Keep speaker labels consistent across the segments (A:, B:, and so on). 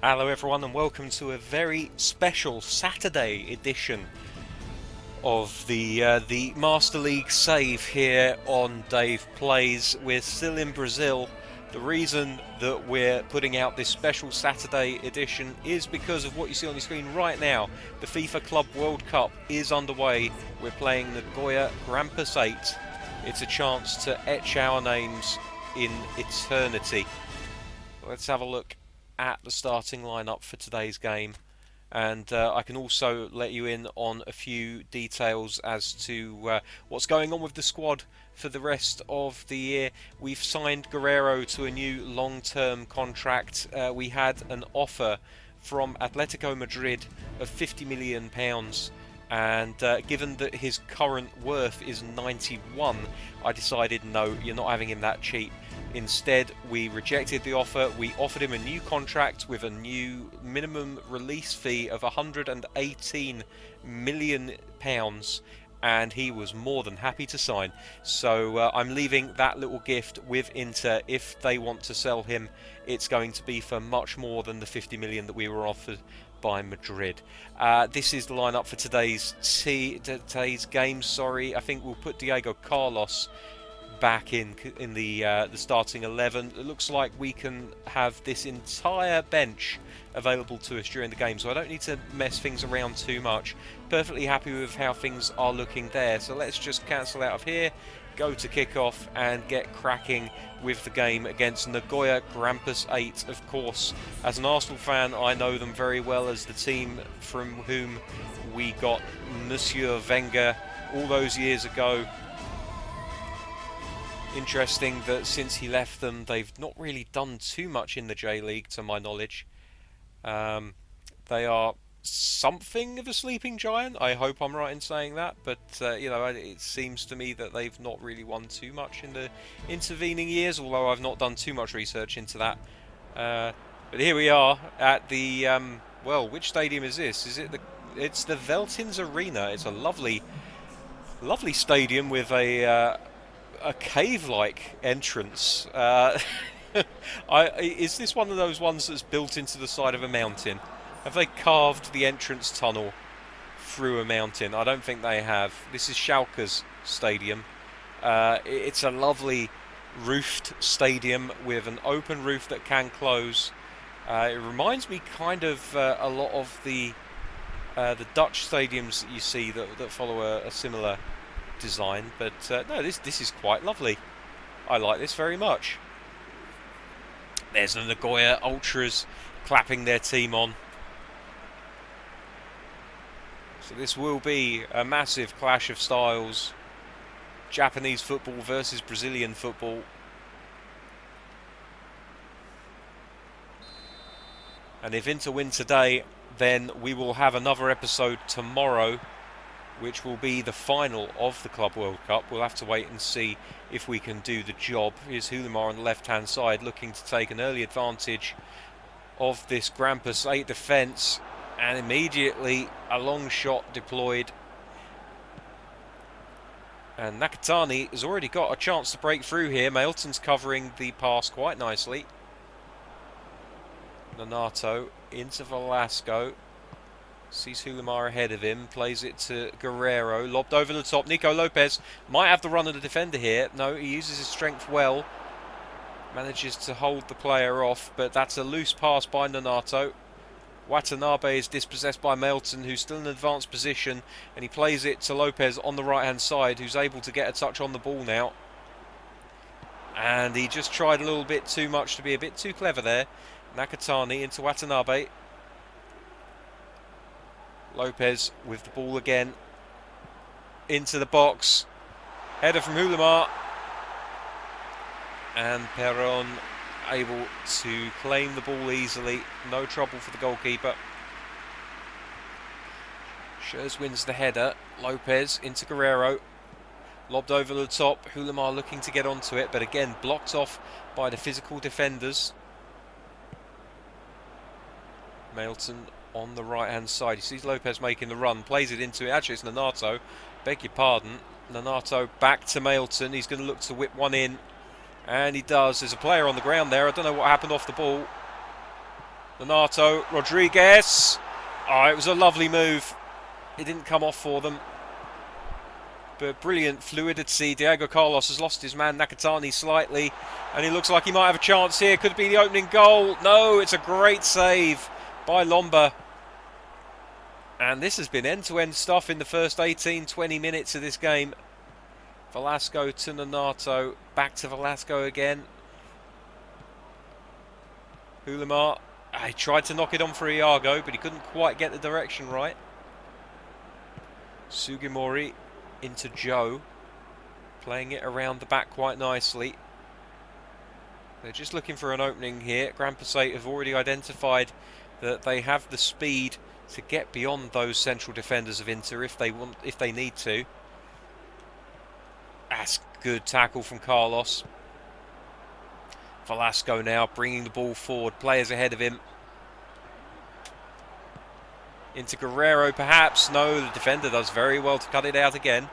A: Hello everyone and welcome to a very special Saturday edition of the Master League save here on Dave Plays. We're still in Brazil. The reason that we're putting out this special Saturday edition is because of what you see on the screen right now. The FIFA Club World Cup is underway. We're playing Nagoya Grampus 8. It's a chance to etch our names in eternity. Let's have a look at the starting lineup for today's game, and I can also let you in on a few details as to what's going on with the squad for the rest of the year. We've signed Guerreiro to a new long-term contract. We had an offer from Atletico Madrid of £50 million, and given that his current worth is 91, I decided no, you're not having him that cheap. Instead, we rejected the offer. We offered him a new contract with a new minimum release fee of £118 million, and he was more than happy to sign. So I'm leaving that little gift with Inter. If they want to sell him, it's going to be for much more than the 50 million that we were offered by Madrid. This is the lineup for today's game. I think we'll put Diego Carlos back in the starting 11. It looks like we can have this entire bench available to us during the game, so I don't need to mess things around too much. Perfectly happy with how things are looking there. So let's just cancel out of here, go to kickoff and get cracking with the game against Nagoya Grampus 8. Of course, as an Arsenal fan, I know them very well as the team from whom we got Monsieur Wenger all those years ago. Interesting that since he left them, they've not really done too much in the J-League, to my knowledge. They are something of a sleeping giant. I hope I'm right in saying that, but it seems to me that they've not really won too much in the intervening years, although I've not done too much research into that. But here we are at the which stadium is this? It's the Veltins Arena. It's a lovely stadium with a cave-like entrance. Is this one of those ones that's built into the side of a mountain? Have they carved the entrance tunnel through a mountain? I don't think they have. This is Schalke's stadium. It's a lovely roofed stadium with an open roof that can close. It reminds me kind of a lot of the Dutch stadiums that you see that follow a similar design, but no, this is quite lovely. I like this very much. There's the Nagoya Ultras clapping their team on. So this will be a massive clash of styles. Japanese football versus Brazilian football. And if Inter win today, then we will have another episode tomorrow, which will be the final of the Club World Cup. We'll have to wait and see if we can do the job. Here's Hulimar on the left-hand side, looking to take an early advantage of this Grampus 8 defence, and immediately a long shot deployed. And Nakatani has already got a chance to break through here. Mailton's covering the pass quite nicely. Nonato into Velasco. Sees Hulimar ahead of him, plays it to Guerreiro, lobbed over the top. Nico Lopez might have the run of the defender here. No, he uses his strength well. Manages to hold the player off, but that's a loose pass by Nonato. Watanabe is dispossessed by Mailton, who's still in an advanced position, and he plays it to Lopez on the right-hand side, who's able to get a touch on the ball now. And he just tried a little bit too much to be a bit too clever there. Nakatani into Watanabe. Lopez with the ball again, into the box, header from Hulimar, and Perron able to claim the ball easily, no trouble for the goalkeeper. Schurz wins the header. Lopez into Guerreiro, lobbed over the top. Hulimar looking to get onto it, but again blocked off by the physical defenders. Mailton on the right hand side. He sees Lopez making the run, plays it into it. Actually, it's Nonato. Beg your pardon. Nonato back to Mailton. He's going to look to whip one in, and he does. There's a player on the ground there. I don't know what happened off the ball. Donato, Rodriguez. Oh, it was a lovely move. It didn't come off for them. But brilliant fluidity. Diego Carlos has lost his man Nakatani slightly. And he looks like he might have a chance here. Could be the opening goal. No, it's a great save by Lomba. And this has been end-to-end stuff in the first 18-20 minutes of this game. Velasco to Donato. Back to Velasco again. Hulimar. He tried to knock it on for Iago, but he couldn't quite get the direction right. Sugimori into Joe. Playing it around the back quite nicely. They're just looking for an opening here. Grand Passate have already identified that they have the speed to get beyond those central defenders of Inter if they need to. That's good tackle from Carlos. Velasco now bringing the ball forward. Players ahead of him. Into Guerrero perhaps. No, the defender does very well to cut it out again.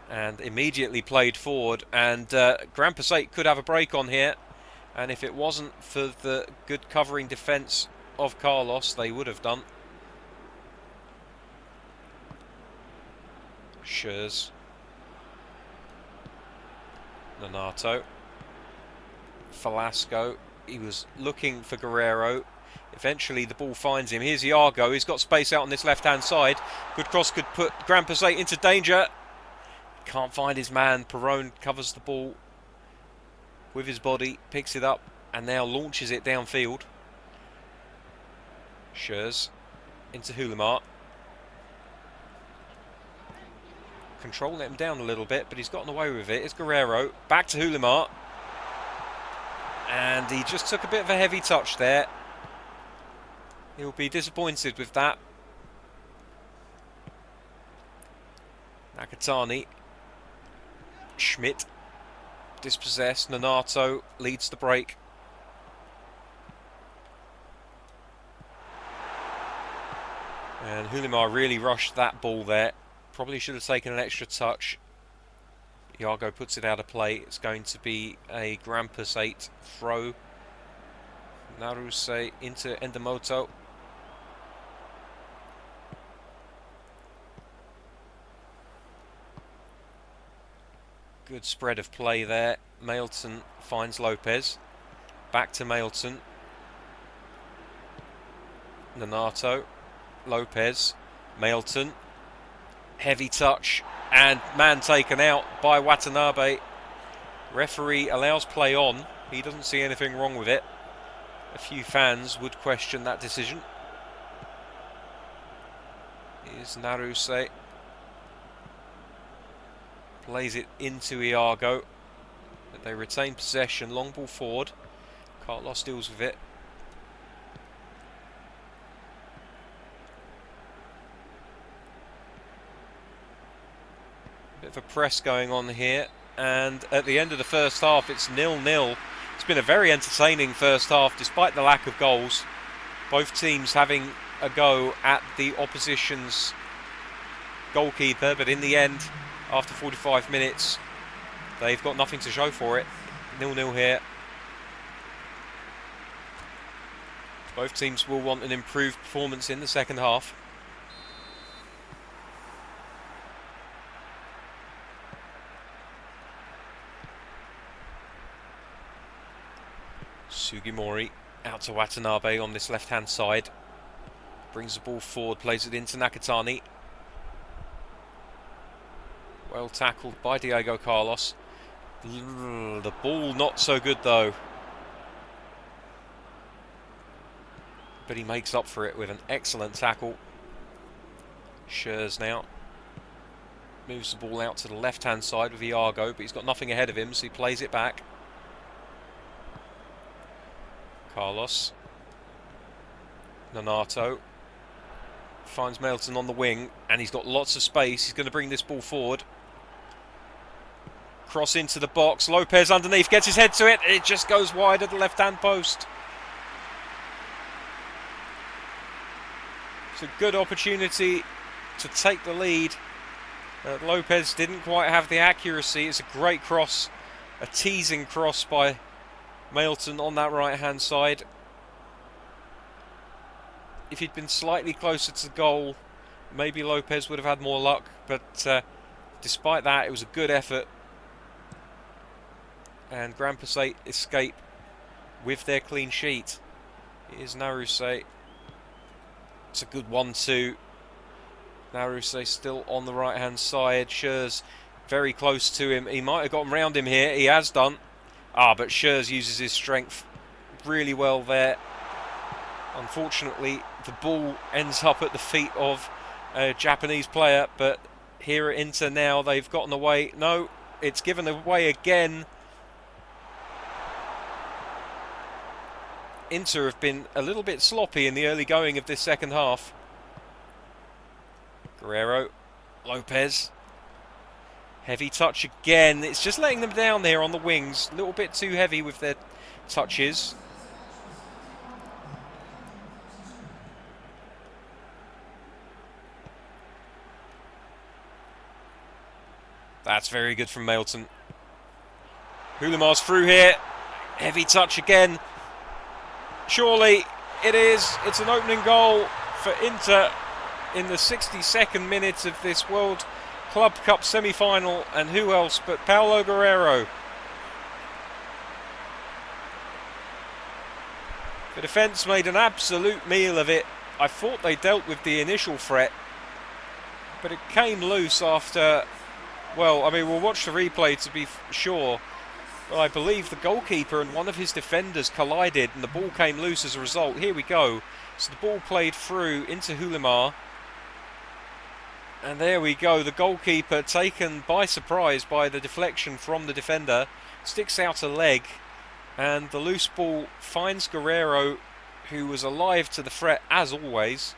A: And immediately played forward. And Grand Passate could have a break on here. And if it wasn't for the good covering defence of Carlos, they would have done. Schurz. Donato. Velasco. He was looking for Guerrero. Eventually the ball finds him. Here's Iago. He's got space out on this left-hand side. Good cross could put Grand Passate into danger. Can't find his man. Perron covers the ball with his body. Picks it up and now launches it downfield. Schurz into Hulimar. Control let him down a little bit, but he's gotten away with it. It's Guerrero. Back to Hulimar. And he just took a bit of a heavy touch there. He'll be disappointed with that. Nakatani. Schmidt. Dispossessed. Donato leads the break. And Hulimar really rushed that ball there. Probably should have taken an extra touch. Iago puts it out of play. It's going to be a Grand Passate throw. Naruse into Endamoto. Good spread of play there. Mailton finds Lopez. Back to Mailton. Donato. Lopez. Mailton. Heavy touch. And man taken out by Watanabe. Referee allows play on. He doesn't see anything wrong with it. A few fans would question that decision. Here's Naruse. Plays it into Iago. But they retain possession. Long ball forward. Carlos deals with it. Bit of a press going on here. And at the end of the first half, it's 0-0. It's been a very entertaining first half, despite the lack of goals. Both teams having a go at the opposition's goalkeeper, but in the end, after 45 minutes, they've got nothing to show for it. 0-0 here. Both teams will want an improved performance in the second half. Sugimori out to Watanabe on this left-hand side. Brings the ball forward, plays it into Nakatani. Well tackled by Diego Carlos. The ball not so good though. But he makes up for it with an excellent tackle. Schurz now. Moves the ball out to the left-hand side with Iago, but he's got nothing ahead of him, so he plays it back. Carlos. Donato. Finds Mailton on the wing, and he's got lots of space. He's going to bring this ball forward. Cross into the box. Lopez underneath, gets his head to it. It just goes wide at the left-hand post. It's a good opportunity to take the lead. Lopez didn't quite have the accuracy. It's a great cross. A teasing cross by Mailton on that right-hand side. if he'd been slightly closer to the goal, maybe Lopez would have had more luck. But despite that, it was a good effort. And Grand Passat escape with their clean sheet. Here's Naruse. It's a good 1-2. Naruse still on the right-hand side. Schurz very close to him. He might have gotten round him here. He has done. But Schurz uses his strength really well there. Unfortunately, the ball ends up at the feet of a Japanese player. But here at Inter now, they've gotten away. No, it's given away again. Inter have been a little bit sloppy in the early going of this second half. Guerrero, Lopez. Heavy touch again. It's just letting them down there on the wings. A little bit too heavy with their touches. That's very good from Mailton. Hulimar's through here. Heavy touch again. Surely it is. It's an opening goal for Inter in the 62nd minute of this World Club Cup semi-final, and who else but Paulo Guerrero. The defence made an absolute meal of it. I thought they dealt with the initial threat, but it came loose after, well, I mean, we'll watch the replay to be sure, but I believe the goalkeeper and one of his defenders collided and the ball came loose as a result. Here we go. So the ball played through into Hulimar. And there we go, the goalkeeper taken by surprise by the deflection from the defender, sticks out a leg, and the loose ball finds Guerrero, who was alive to the threat as always.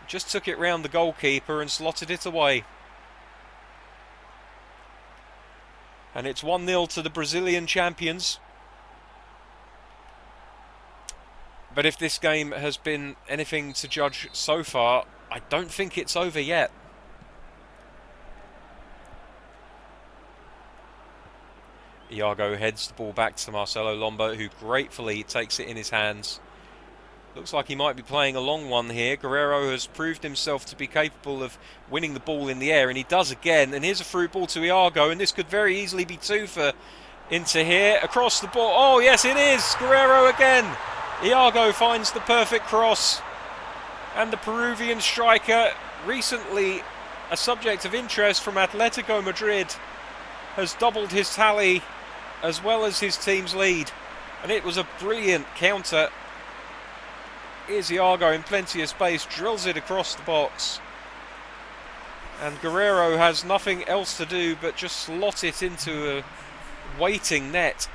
A: Just took it round the goalkeeper and slotted it away. And it's 1-0 to the Brazilian champions. But if this game has been anything to judge so far, I don't think it's over yet. Iago heads the ball back to Marcelo Lomba, who gratefully takes it in his hands. Looks like he might be playing a long one here. Guerrero has proved himself to be capable of winning the ball in the air, and he does again. And here's a through ball to Iago, and this could very easily be 2 for Inter here. Across the ball. Oh, yes, it is. Guerrero again. Iago finds the perfect cross. And the Peruvian striker, recently a subject of interest from Atletico Madrid, has doubled his tally as well as his team's lead. And it was a brilliant counter. Here's Iago in plenty of space, drills it across the box. And Guerrero has nothing else to do but just slot it into a waiting net.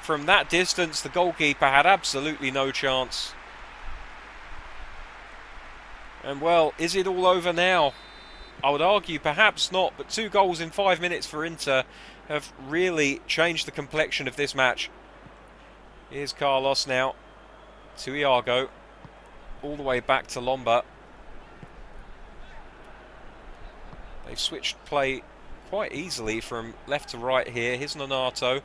A: From that distance, the goalkeeper had absolutely no chance. And well, is it all over now? I would argue perhaps not, but 2 goals in 5 minutes for Inter have really changed the complexion of this match. Here's Carlos now to Iago, all the way back to Lomba. They've switched play quite easily from left to right here. Here's Nonato.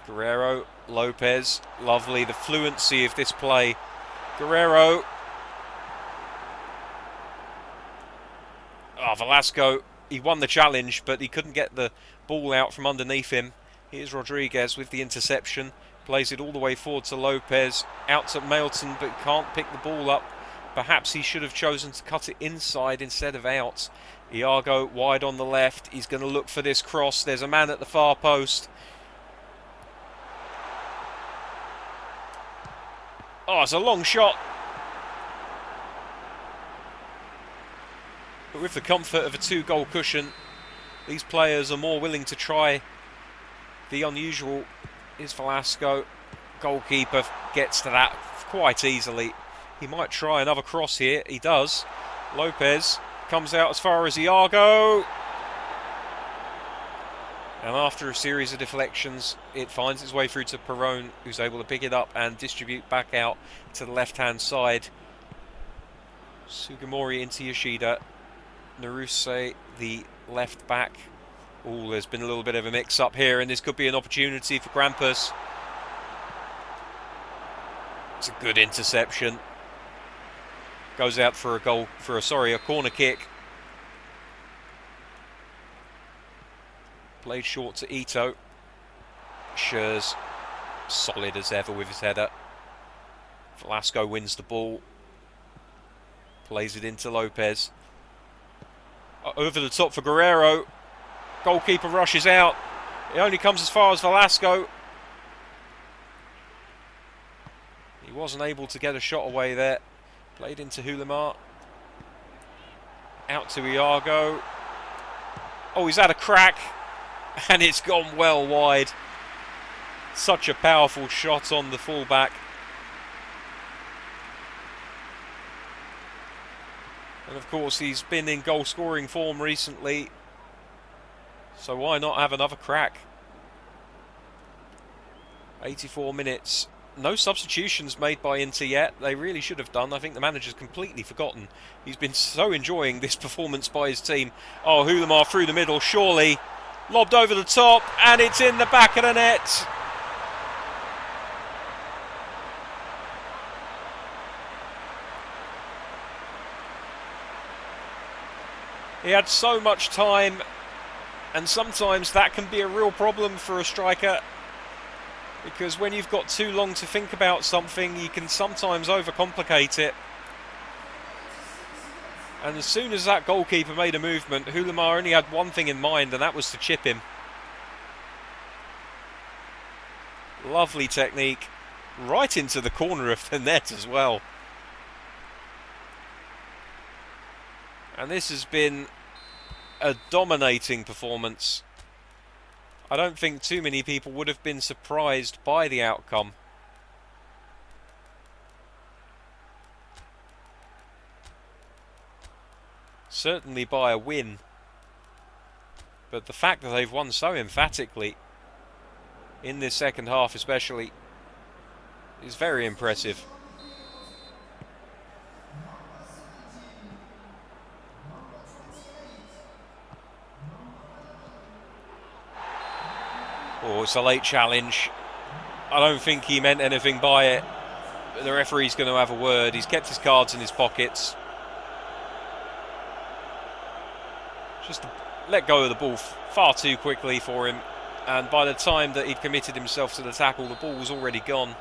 A: Guerrero, Lopez, lovely, the fluency of this play. Guerrero. Velasco, he won the challenge, but he couldn't get the ball out from underneath him. Here's Rodriguez with the interception. Plays it all the way forward to Lopez. Out to Mailton, but can't pick the ball up. Perhaps he should have chosen to cut it inside instead of out. Iago wide on the left. He's going to look for this cross. There's a man at the far post. Oh, it's a long shot. But with the comfort of a 2-goal cushion, these players are more willing to try the unusual. Is Velasco. Goalkeeper gets to that quite easily. He might try another cross here. He does. Lopez comes out as far as Iago. And after a series of deflections, it finds its way through to Perón, who's able to pick it up and distribute back out to the left-hand side. Sugimori into Yoshida. Naruse, the left back, Oh, there's been a little bit of a mix-up here, and this could be an opportunity for Grampus. It's a good interception. Goes out for a corner kick. Played short to Ito. Schurz, solid as ever with his header. Velasco wins the ball. Plays it into Lopez. Over the top for Guerrero. Goalkeeper rushes out. It only comes as far as Velasco. He wasn't able to get a shot away there. Played into Hulimar. Out to Iago. Oh, he's had a crack. And it's gone well wide. Such a powerful shot on the fullback. And of course he's been in goal scoring form recently. So why not have another crack? 84 minutes. No substitutions made by Inter yet. They really should have done. I think the manager's completely forgotten. He's been so enjoying this performance by his team. Oh, Hulimar through the middle, surely. Lobbed over the top, and it's in the back of the net. He had so much time, and sometimes that can be a real problem for a striker, because when you've got too long to think about something, you can sometimes overcomplicate it. And as soon as that goalkeeper made a movement, Hulimar only had one thing in mind, and that was to chip him. Lovely technique, right into the corner of the net as well. And this has been a dominating performance. I don't think too many people would have been surprised by the outcome. Certainly by a win. But the fact that they've won so emphatically, in this second half especially, is very impressive. Oh, it's a late challenge. I don't think he meant anything by it. But the referee's going to have a word. He's kept his cards in his pockets. Just let go of the ball far too quickly for him. And by the time that he'd committed himself to the tackle, the ball was already gone.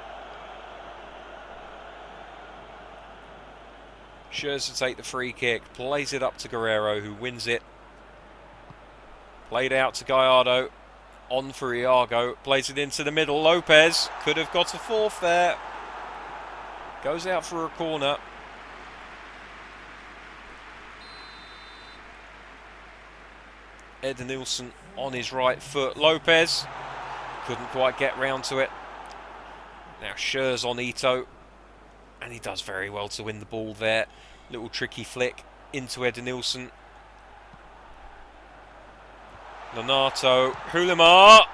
A: Schurz to take the free kick. Plays it up to Guerrero, who wins it. Played out to Gallardo. On for Iago. Plays it into the middle. Lopez could have got a fourth there. Goes out for a corner. Edenilson on his right foot. Lopez couldn't quite get round to it. Now Schurz on Ito. And he does very well to win the ball there. Little tricky flick into Edenilson. Nonato. Hulimar.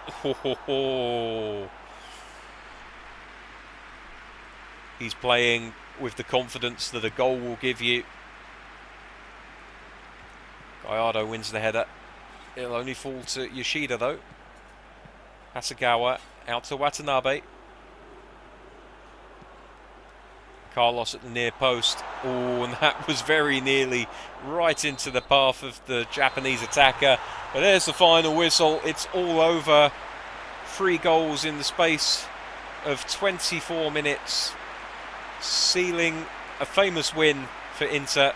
A: Ho, ho, ho. He's playing with the confidence that a goal will give you. Gallardo wins the header. It'll only fall to Yoshida though. Hasegawa out to Watanabe. Carlos at the near post. Oh, and that was very nearly right into the path of the Japanese attacker. But there's the final whistle. It's all over. 3 goals in the space of 24 minutes. Sealing a famous win for Inter.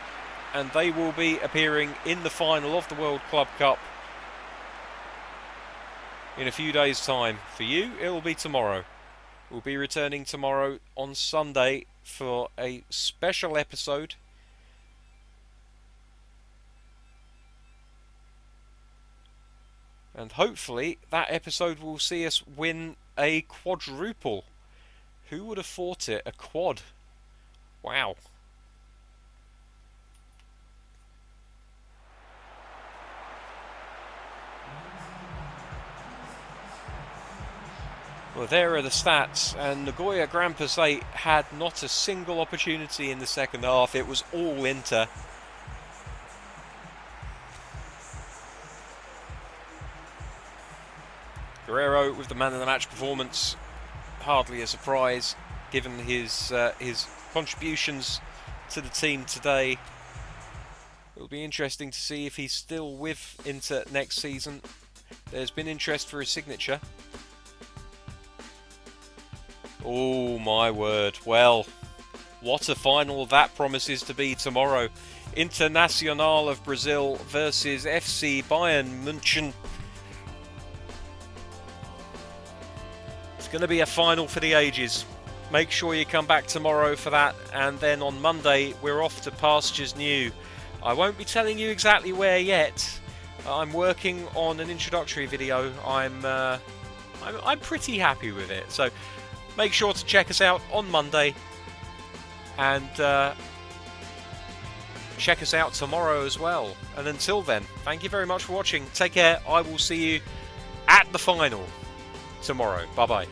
A: And they will be appearing in the final of the World Club Cup in a few days' time. For you, it will be tomorrow. We'll be returning tomorrow on Sunday for a special episode. And hopefully that episode will see us win a quadruple. Who would have thought it? A quad. Wow. Well, there are the stats, and Nagoya Grampus 8 had not a single opportunity in the second half. It was all Inter. Guerrero with the man of the match performance. Hardly a surprise, given his contributions to the team today. It'll be interesting to see if he's still with Inter next season. There's been interest for his signature. Oh my word. Well, what a final that promises to be tomorrow. Internacional of Brazil versus FC Bayern München. It's going to be a final for the ages. Make sure you come back tomorrow for that, and then on Monday we're off to pastures new. I won't be telling you exactly where yet. I'm working on an introductory video. I'm pretty happy with it. So make sure to check us out on Monday, and check us out tomorrow as well. And until then, thank you very much for watching. Take care. I will see you at the final tomorrow. Bye bye.